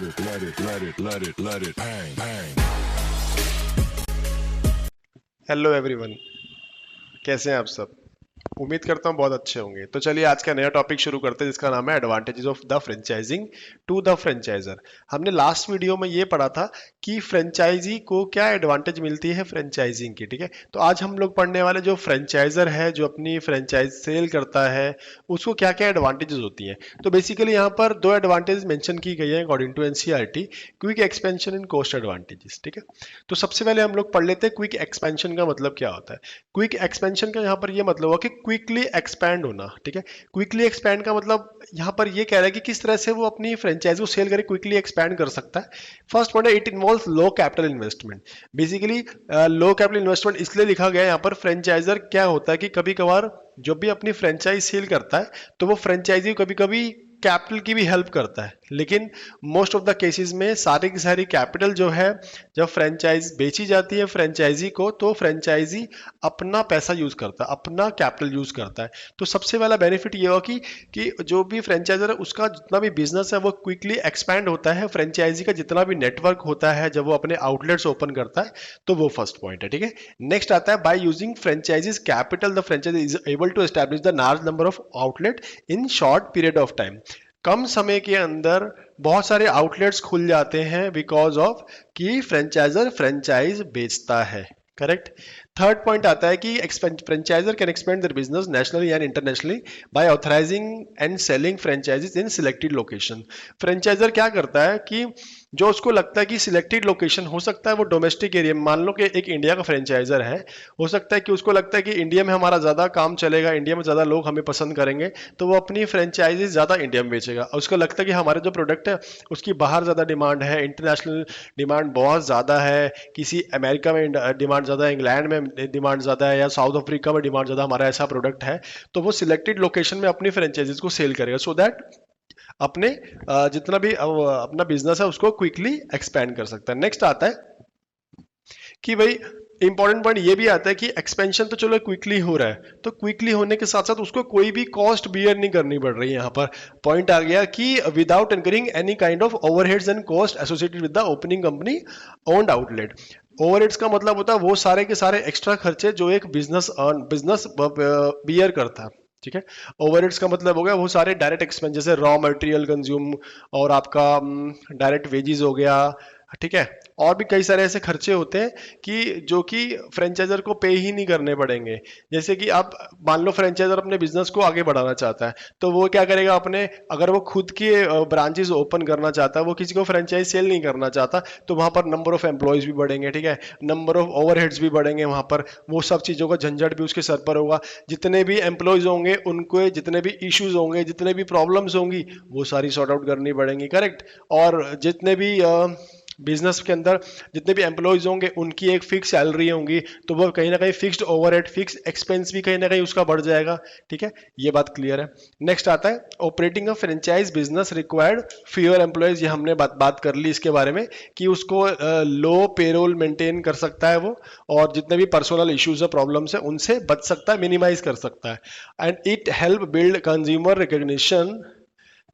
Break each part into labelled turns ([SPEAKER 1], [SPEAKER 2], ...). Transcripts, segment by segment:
[SPEAKER 1] bang, bang.
[SPEAKER 2] Hello everyone, कैसे हैं आप सब। उम्मीद करता हूँ बहुत अच्छे होंगे। तो चलिए आज का नया टॉपिक शुरू करते हैं जिसका नाम है advantages of the franchising to the franchiser. हमने लास्ट वीडियो में ये पढ़ा था कि फ्रेंचाइजी को क्या एडवांटेज मिलती है फ्रेंचाइजिंग की, ठीक है। तो आज हम लोग पढ़ने वाले जो फ्रेंचाइजर है, जो अपनी फ्रेंचाइज सेल करता है, उसको क्या क्या एडवांटेजेस होती हैं। तो बेसिकली यहाँ पर दो एडवांटेज मेंशन की गई है according to NCERT, quick expansion and cost advantages, ठीक है। तो सबसे पहले हम लोग पढ़ लेते हैं क्विक एक्सपेंशन का मतलब क्या होता है। क्विक एक्सपेंशन का यहाँ पर ये मतलब हुआ कि क्विकली एक्सपैंड होना, ठीक है। क्विकली एक्सपैंड का मतलब यहाँ पर ये कह रहा है कि किस तरह से वो अपनी फ्रेंचाइज को सेल करके क्विकली एक्सपैंड कर सकता है। फर्स्ट पॉइंट है, it involves low capital investment. Basically low capital investment इसलिए लिखा गया है यहाँ पर। फ्रेंचाइजर क्या होता है कि कभी कभार जब भी अपनी फ्रेंचाइज सेल करता है तो वो फ्रेंचाइजी कभी कभी कैपिटल की भी हेल्प करता है, लेकिन मोस्ट ऑफ द केसेस में सारी की सारी कैपिटल जो है, जब फ्रेंचाइज बेची जाती है फ्रेंचाइजी को, तो फ्रेंचाइजी अपना पैसा यूज करता है, अपना कैपिटल यूज करता है। तो सबसे पहला बेनिफिट ये हुआ कि जो भी फ्रेंचाइजर है उसका जितना भी बिजनेस है वो क्विकली एक्सपैंड होता है। फ्रेंचाइजी का जितना भी नेटवर्क होता है जब वो अपने आउटलेट्स ओपन करता है, तो वो फर्स्ट पॉइंट है, ठीक है। नेक्स्ट आता है, by using franchisees capital the franchisee is able to establish the large number of outlet in short period of time. कम समय के अंदर बहुत सारे आउटलेट्स खुल जाते हैं बिकॉज ऑफ कि फ्रेंचाइजर फ्रेंचाइज बेचता है, करेक्ट। थर्ड पॉइंट आता है कि franchiser can expand their business nationally and internationally by authorising and selling franchisees in selected location. Franchiser क्या करता है कि जो उसको लगता है कि सिलेक्टेड लोकेशन हो सकता है वो डोमेस्टिक एरिया में, मान लो कि एक इंडिया का फ्रेंचाइजर है, हो सकता है कि उसको लगता है कि इंडिया में हमारा ज़्यादा काम चलेगा, इंडिया में ज़्यादा लोग हमें पसंद करेंगे, तो वो अपनी फ्रेंचाइजी ज़्यादा इंडिया में बेचेगा। और उसको लगता है कि हमारे जो प्रोडक्ट है उसकी बाहर ज़्यादा डिमांड है, इंटरनेशनल डिमांड बहुत ज़्यादा है, किसी अमेरिका में डिमांड ज़्यादा है, इंग्लैंड में डिमांड ज़्यादा है, या साउथ अफ्रीका में डिमांड ज़्यादा हमारा ऐसा प्रोडक्ट है, तो वो सिलेक्टेड लोकेशन में अपनी फ्रेंचाइजीज को सेल करेगा, सो दैट अपने जितना भी अपना बिजनेस है उसको क्विकली एक्सपैंड कर सकता है। नेक्स्ट आता है कि भाई इंपॉर्टेंट पॉइंट ये भी आता है कि एक्सपेंशन तो चलो क्विकली हो रहा है, तो क्विकली होने के साथ साथ उसको कोई भी कॉस्ट बियर नहीं करनी पड़ रही है। यहाँ पर पॉइंट आ गया कि without incurring any kind of overheads and cost associated with the opening company owned outlet. Overheads का मतलब होता है वो सारे के सारे एक्स्ट्रा खर्चे जो एक बिजनेस बियर करता है, ठीक है। ओवरहेड्स का मतलब हो गया वो सारे डायरेक्ट एक्सपेंस, जैसे रॉ मटेरियल कंज्यूम और आपका डायरेक्ट वेजेस हो गया, ठीक है। और भी कई सारे ऐसे खर्चे होते हैं कि जो कि फ्रेंचाइजर को पे ही नहीं करने पड़ेंगे। जैसे कि आप मान लो फ्रेंचाइजर अपने बिजनेस को आगे बढ़ाना चाहता है, तो वो क्या करेगा, अपने अगर वो खुद के ब्रांचेस ओपन करना चाहता है, वो किसी को फ्रेंचाइज सेल नहीं करना चाहता, तो वहां पर नंबर ऑफ एम्प्लॉयज भी बढ़ेंगे, ठीक है, नंबर ऑफ ओवरहेड्स भी बढ़ेंगे, वहां पर वो सब चीजों का झंझट भी उसके सर पर होगा। जितने भी एम्प्लॉयज होंगे उनको जितने भी इश्यूज होंगे, जितने भी प्रॉब्लम्स होंगी, वो सारी सॉर्ट आउट करनी पड़ेंगी, करेक्ट। और जितने भी बिजनेस के अंदर जितने भी एम्प्लॉयज होंगे उनकी एक फिक्स सैलरी होंगी, तो वो कहीं ना कहीं फिक्स्ड ओवरहेड, फिक्स एक्सपेंस भी कहीं ना कहीं उसका बढ़ जाएगा, ठीक है। ये बात क्लियर है। नेक्स्ट आता है, ऑपरेटिंग अ franchise business required fewer employees. ये हमने बात कर ली इसके बारे में कि उसको लो पेरोल मेंटेन कर सकता है वो, और जितने भी पर्सनल इश्यूज है, प्रॉब्लम्स है, उनसे बच सकता है, मिनिमाइज कर सकता है। And it help build consumer recognition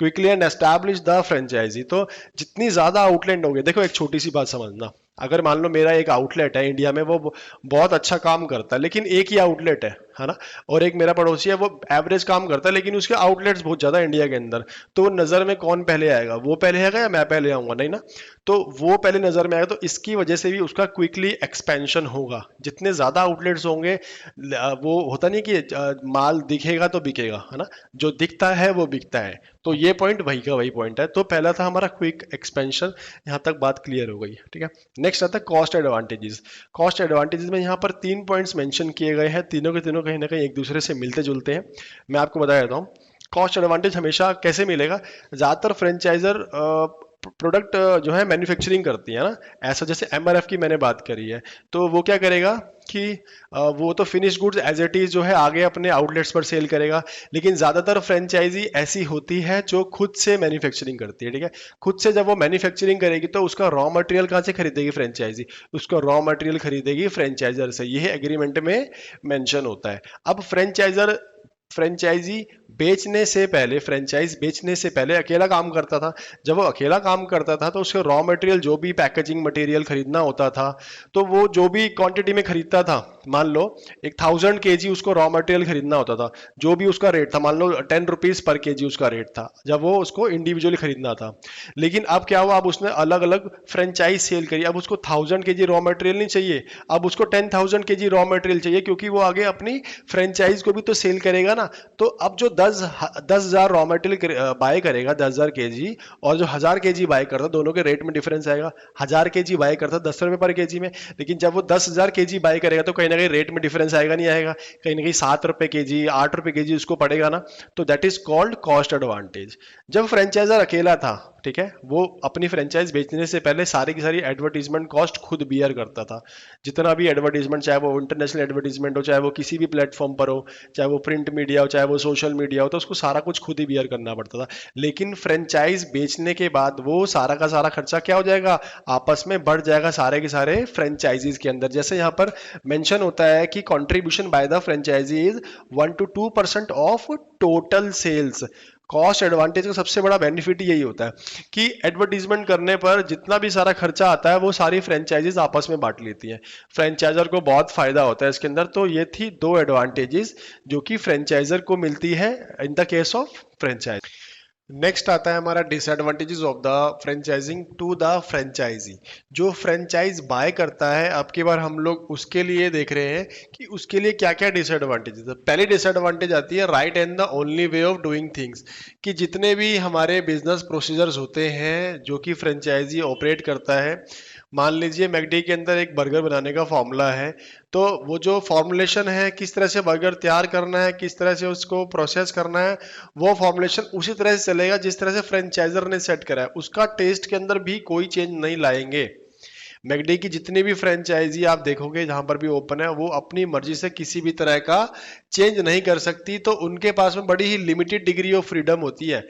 [SPEAKER 2] quickly and establish the franchisee. तो जितनी ज्यादा आउटलेट होंगे, देखो एक छोटी सी बात समझना, अगर मान लो मेरा एक आउटलेट है इंडिया में, वो बहुत अच्छा काम करता है, लेकिन एक ही आउटलेट है ना, और एक मेरा पड़ोसी है वो एवरेज काम करता है लेकिन उसके आउटलेट्स बहुत ज्यादा इंडिया के अंदर, तो नजर में कौन पहले आएगा, वो पहले आएगा या मैं पहले आऊंगा, नहीं ना। तो वो पहले नजर में आएगा, तो इसकी वजह से भी उसका क्विकली एक्सपेंशन होगा। जितने ज्यादा आउटलेट्स होंगे, वो होता नहीं कि माल दिखेगा तो बिकेगा, है ना, जो दिखता है वो बिकता है। तो ये पॉइंट वही का वही पॉइंट है। तो पहला था हमारा क्विक एक्सपेंशन, यहाँ तक बात क्लियर हो गई, ठीक है। नेक्स्ट आता है कॉस्ट एडवांटेजेस। कॉस्ट एडवांटेजेस में यहाँ पर 3 पॉइंट्स मेंशन किए गए हैं, तीनों के तीनों कहीं ना कहीं एक दूसरे से मिलते जुलते हैं। मैं आपको बता देता हूँ कॉस्ट एडवांटेज हमेशा कैसे मिलेगा। ज्यादातर फ्रेंचाइजर प्रोडक्ट जो है मैन्युफैक्चरिंग करती है ना, ऐसा जैसे एमआरएफ की मैंने बात करी है, तो वो क्या करेगा कि वो तो finish goods as it is जो है आगे अपने आउटलेट्स पर सेल करेगा। लेकिन ज्यादातर फ्रेंचाइजी ऐसी होती है जो खुद से मैन्युफैक्चरिंग करती है, ठीक है। खुद से जब वो मैन्युफैक्चरिंग करेगी तो उसका रॉ मटेरियल कहाँ से खरीदेगी फ्रेंचाइजी, उसका रॉ मटेरियल खरीदेगी फ्रेंचाइजर से, यह एग्रीमेंट में मेंशन होता है। अब फ्रेंचाइजर फ्रेंचाइजी बेचने से पहले, फ्रेंचाइज बेचने से पहले अकेला काम करता था। जब वो अकेला काम करता था तो उसके रॉ मटेरियल, जो भी पैकेजिंग मटेरियल खरीदना होता था, तो वो जो भी क्वांटिटी में खरीदता था, मान लो एक 1000 kg उसको रॉ मटेरियल खरीदना होता था, जो भी उसका रेट था, मान लो 10 रुपीज पर केजी उसका रेट था जब वो उसको इंडिविजुअली खरीदना था। लेकिन अब क्या हुआ, अब उसने अलग अलग फ्रेंचाइज सेल करी, अब उसको 1000 kg रॉ मटेरियल नहीं चाहिए, अब उसको 10,000 kg रॉ मटेरियल चाहिए, क्योंकि वो आगे अपनी फ्रेंचाइज को भी तो सेल करेगा ना। तो अब जो 10,000 रॉ मटेरियल बाय करेगा 10,000 kg, और जो 1000 kg बाय करता, दोनों के रेट में डिफरेंस आएगा। 1000 kg बाय करता 10 रुपए पर केजी में, लेकिन जब वो 10,000 kg बाय करेगा तो कहीं ना कहीं रेट में डिफरेंस आएगा, नहीं आएगा? कहीं ना कहीं 7 रुपए केजी, 8 रुपए केजी उसको पड़ेगा ना। तो that is called cost advantage. जब फ्रेंचाइजर अकेला था, ठीक है, वो अपनी फ्रेंचाइज बेचने से पहले सारी की सारी एडवर्टीजमेंट कॉस्ट खुद बियर करता था। जितना भी एडवर्टीजमेंट, चाहे वो इंटरनेशनल एडवर्टीजमेंट हो, चाहे वो किसी भी प्लेटफॉर्म पर हो, चाहे वो प्रिंट मीडिया हो, चाहे वो सोशल मीडिया हो, तो उसको सारा कुछ खुद ही बियर करना पड़ता था। लेकिन फ्रेंचाइज बेचने के बाद वो सारा का सारा खर्चा क्या हो जाएगा, आपस में बढ़ जाएगा सारे के सारे फ्रेंचाइजीज के अंदर। जैसे यहाँ पर मेंशन होता है कि contribution by the franchisee is 1 to 2% of total sales. Cost advantage का सबसे बड़ा बेनिफिट यही होता है कि एडवर्टीजमेंट करने पर जितना भी सारा खर्चा आता है वो सारी फ्रेंचाइजीज आपस में बांट लेती हैं। फ्रेंचाइजर को बहुत फायदा होता है इसके अंदर। तो ये थी दो एडवांटेजेस जो कि फ्रेंचाइजर को मिलती है in the case of franchise. Next आता है हमारा disadvantages of the franchising to the franchisee. जो फ्रेंचाइज बाय करता है, अब की बार हम लोग उसके लिए देख रहे हैं कि उसके लिए क्या क्या डिसएडवांटेजेस है। पहली डिसएडवांटेज आती है right and the only way of doing things, कि जितने भी हमारे बिजनेस प्रोसीजर्स होते हैं जो कि फ्रेंचाइजी ऑपरेट करता है, मान लीजिए मैकडी के अंदर एक बर्गर बनाने का फॉर्मूला है, तो वो जो फॉर्मुलेशन है, किस तरह से बर्गर तैयार करना है, किस तरह से उसको प्रोसेस करना है, वो फॉर्मुलेशन उसी तरह से चलेगा जिस तरह से फ्रेंचाइजर ने सेट करा है। उसका टेस्ट के अंदर भी कोई चेंज नहीं लाएंगे। मैकडी की जितनी भी फ्रेंचाइजी आप देखोगे जहां पर भी ओपन है, वो अपनी मर्जी से किसी भी तरह का चेंज नहीं कर सकती। तो उनके पास में बड़ी ही लिमिटेड डिग्री ऑफ फ्रीडम होती है।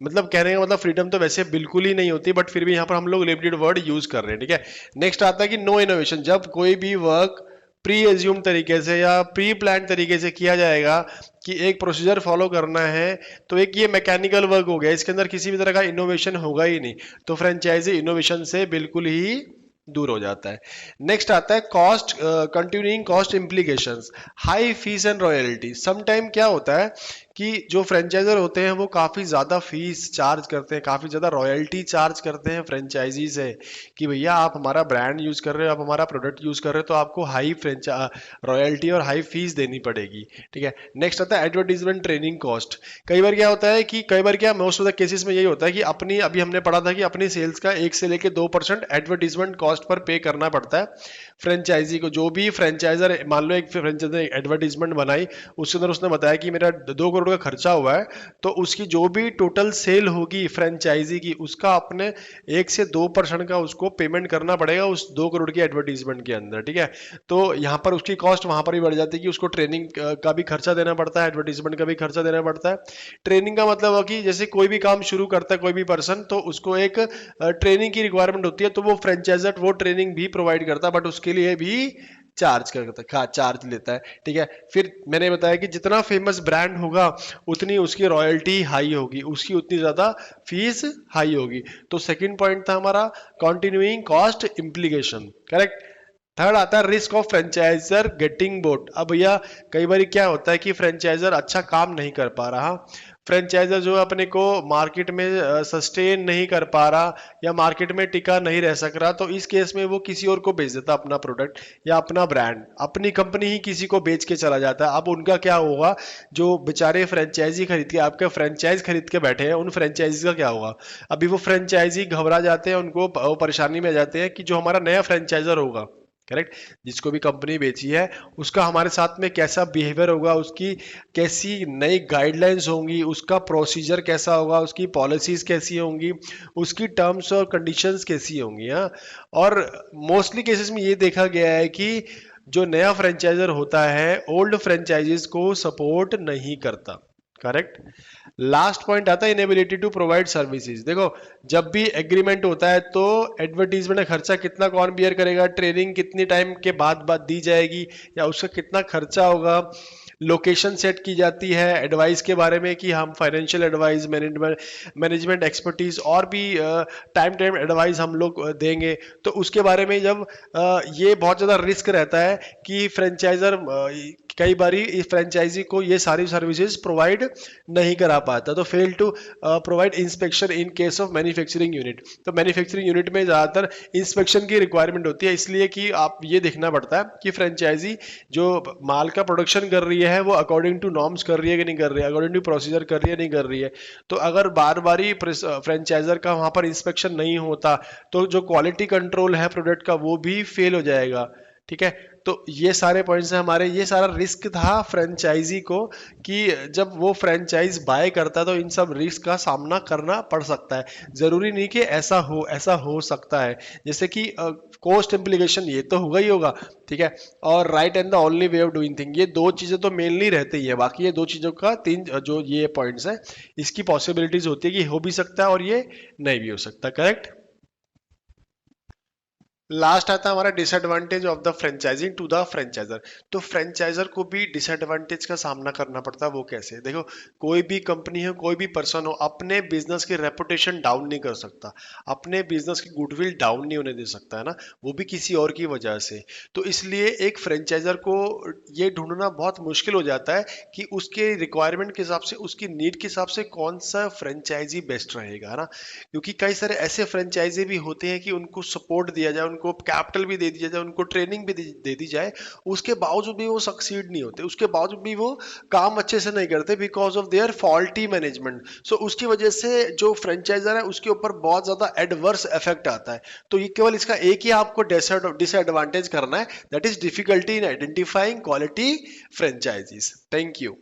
[SPEAKER 2] मतलब कहने का मतलब फ्रीडम तो वैसे बिल्कुल ही नहीं होती, बट फिर भी यहाँ पर हम लोग लिमिटेड वर्ड यूज कर रहे हैं, ठीक है। नेक्स्ट आता है कि नो इनोवेशन। जब कोई भी वर्क प्री एज्यूम तरीके से या प्री प्लान तरीके से किया जाएगा कि एक प्रोसीजर फॉलो करना है, तो एक ये मैकेनिकल वर्क हो गया, इसके अंदर किसी भी तरह का इनोवेशन होगा ही नहीं। तो फ्रेंचाइजी इनोवेशन से बिल्कुल ही दूर हो जाता है। नेक्स्ट आता है cost, continuing cost implications, high fees and royalty. Sometime क्या होता है कि जो फ्रेंचाइजर होते हैं वो काफ़ी ज़्यादा फीस चार्ज करते हैं, काफ़ी ज़्यादा रॉयल्टी चार्ज करते हैं फ्रेंचाइजी से, कि भैया आप हमारा ब्रांड यूज़ कर रहे हो, आप हमारा प्रोडक्ट यूज़ कर रहे हो, तो आपको हाई रॉयल्टी और हाई फीस देनी पड़ेगी, ठीक है। नेक्स्ट आता है एडवर्टीजमेंट ट्रेनिंग कॉस्ट। कई बार क्या होता है कि मोस्ट ऑफ द केसेस में यही होता है कि अपनी, अभी हमने पढ़ा था कि अपनी सेल्स का 1 से लेकर 2% एडवर्टीजमेंट कॉस्ट पर पे करना पड़ता है फ्रेंचाइजी को। जो भी फ्रेंचाइजर, मान लो एक फ्रेंचाइजर एडवर्टीजमेंट बनाई, उसके अंदर उसने बताया कि मेरा 2 करोड़ का खर्चा हुआ है, तो उसकी जो भी टोटल सेल होगी फ्रेंचाइजी की, उसका अपने 1 से 2% का उसको पेमेंट करना पड़ेगा उस 2 करोड़ की एडवर्टीजमेंट के अंदर, ठीक है। तो यहाँ पर उसकी कॉस्ट वहां पर भी बढ़ जाती है कि उसको ट्रेनिंग का भी खर्चा देना पड़ता है, एडवर्टीजमेंट का भी खर्चा देना पड़ता है। ट्रेनिंग का मतलब है कि जैसे कोई भी काम शुरू करता है कोई भी पर्सन, तो उसको एक ट्रेनिंग की रिक्वायरमेंट होती है, तो वो फ्रेंचाइजर वो ट्रेनिंग भी प्रोवाइड करता है, बट उसके लिए भी चार्ज लेता है, ठीक है। फिर मैंने बताया कि जितना फेमस ब्रांड होगा उतनी उसकी रॉयल्टी हाई होगी, उसकी उतनी ज्यादा फीस हाई होगी। तो सेकंड पॉइंट था हमारा continuing cost implication, correct. Third आता है risk of franchisor getting boat. अब भैया कई बार क्या होता है कि फ्रेंचाइजर अच्छा काम नहीं कर पा रहा, फ्रेंचाइजर जो है अपने को मार्केट में सस्टेन नहीं कर पा रहा या मार्केट में टिका नहीं रह सक रहा, तो इस केस में वो किसी और को बेच देता अपना प्रोडक्ट या अपना ब्रांड, अपनी कंपनी ही किसी को बेच के चला जाता है। अब उनका क्या होगा, जो बेचारे फ्रेंचाइजी खरीद के आपके फ्रेंचाइज खरीद के बैठे हैं, उन फ्रेंचाइजी का क्या होगा। अभी वो फ्रेंचाइजी घबरा जाते हैं, उनको परेशानी में आ जाते हैं कि जो हमारा नया फ्रेंचाइजर होगा, करेक्ट, जिसको भी कंपनी बेची है, उसका हमारे साथ में कैसा बिहेवियर होगा, उसकी कैसी नई गाइडलाइंस होंगी, उसका प्रोसीजर कैसा होगा, उसकी पॉलिसीज कैसी होंगी, उसकी टर्म्स और कंडीशंस कैसी होंगी। हाँ, और मोस्टली केसेस में ये देखा गया है कि जो नया फ्रेंचाइजर होता है ओल्ड फ्रेंचाइजीज को सपोर्ट नहीं करता, करेक्ट। लास्ट पॉइंट आता है इनेबिलिटी टू प्रोवाइड सर्विसेज। देखो जब भी एग्रीमेंट होता है तो एडवर्टीजमेंट का खर्चा कितना कौन बियर करेगा, ट्रेनिंग कितनी टाइम के बाद दी जाएगी या उसका कितना खर्चा होगा, लोकेशन सेट की जाती है, एडवाइस के बारे में कि हम फाइनेंशियल एडवाइस, मैनेजमेंट एक्सपर्टीज और भी टाइम टाइम एडवाइस हम लोग देंगे। तो उसके बारे में जब ये बहुत ज़्यादा रिस्क रहता है कि फ्रेंचाइजर कई बारी इस फ्रेंचाइजी को ये सारी सर्विसेज प्रोवाइड नहीं करा पाता, तो fail to provide inspection in case of manufacturing unit. तो मैन्युफैक्चरिंग यूनिट में ज़्यादातर इंस्पेक्शन की रिक्वायरमेंट होती है, इसलिए कि आप ये देखना पड़ता है कि फ्रेंचाइजी जो माल का प्रोडक्शन कर रही है वो अकॉर्डिंग टू नॉर्म्स कर रही है कि नहीं कर रही है, अकॉर्डिंग टू प्रोसीजर कर रही है नहीं कर रही है। तो अगर बार बारी फ्रेंचाइजर का वहाँ पर इंस्पेक्शन नहीं होता तो जो क्वालिटी कंट्रोल है प्रोडक्ट का वो भी फेल हो जाएगा। ठीक है, तो ये सारे पॉइंट्स हैं हमारे। ये सारा रिस्क था फ्रेंचाइजी को कि जब वो फ्रेंचाइज बाय करता है तो इन सब रिस्क का सामना करना पड़ सकता है। जरूरी नहीं कि ऐसा हो सकता है, जैसे कि कॉस्ट इम्प्लीकेशन ये तो होगा ही होगा। ठीक है, और right and the only way of doing thing, ये दो चीजें तो मेनली रहती ही है। बाकी ये दो चीजों का तीन जो ये पॉइंट्स है इसकी पॉसिबिलिटीज होती है कि हो भी सकता है और ये नहीं भी हो सकता। करेक्ट। लास्ट आता है हमारा disadvantage of the franchising to the franchiser. तो फ्रेंचाइजर को भी डिसएडवांटेज का सामना करना पड़ता है। वो कैसे? देखो, कोई भी कंपनी हो, कोई भी पर्सन हो, अपने बिजनेस की रेपुटेशन डाउन नहीं कर सकता, अपने बिजनेस की गुडविल डाउन नहीं होने दे सकता, है ना, वो भी किसी और की वजह से। तो इसलिए एक फ्रेंचाइजर को ये ढूंढना बहुत मुश्किल हो जाता है कि उसके रिक्वायरमेंट के हिसाब से, उसकी नीड के हिसाब से कौन सा फ्रेंचाइजी बेस्ट रहेगा, है ना। क्योंकि कई सारे ऐसे फ्रेंचाइजी भी होते हैं कि उनको सपोर्ट दिया जाए, उनको कैपिटल भी दे दिया जाए, उनको ट्रेनिंग भी दे दी जाए, उसके बावजूद भी वो सक्सीड नहीं होते, उसके बावजूद भी वो काम अच्छे से नहीं करते because of their faulty management. So उसकी वजह से जो फ्रेंचाइजर है उसके ऊपर बहुत ज्यादा एडवर्स इफेक्ट आता है। तो ये केवल इसका एक ही आपको डिसएडवांटेज करना है, that is difficulty in identifying quality franchises. Thank you.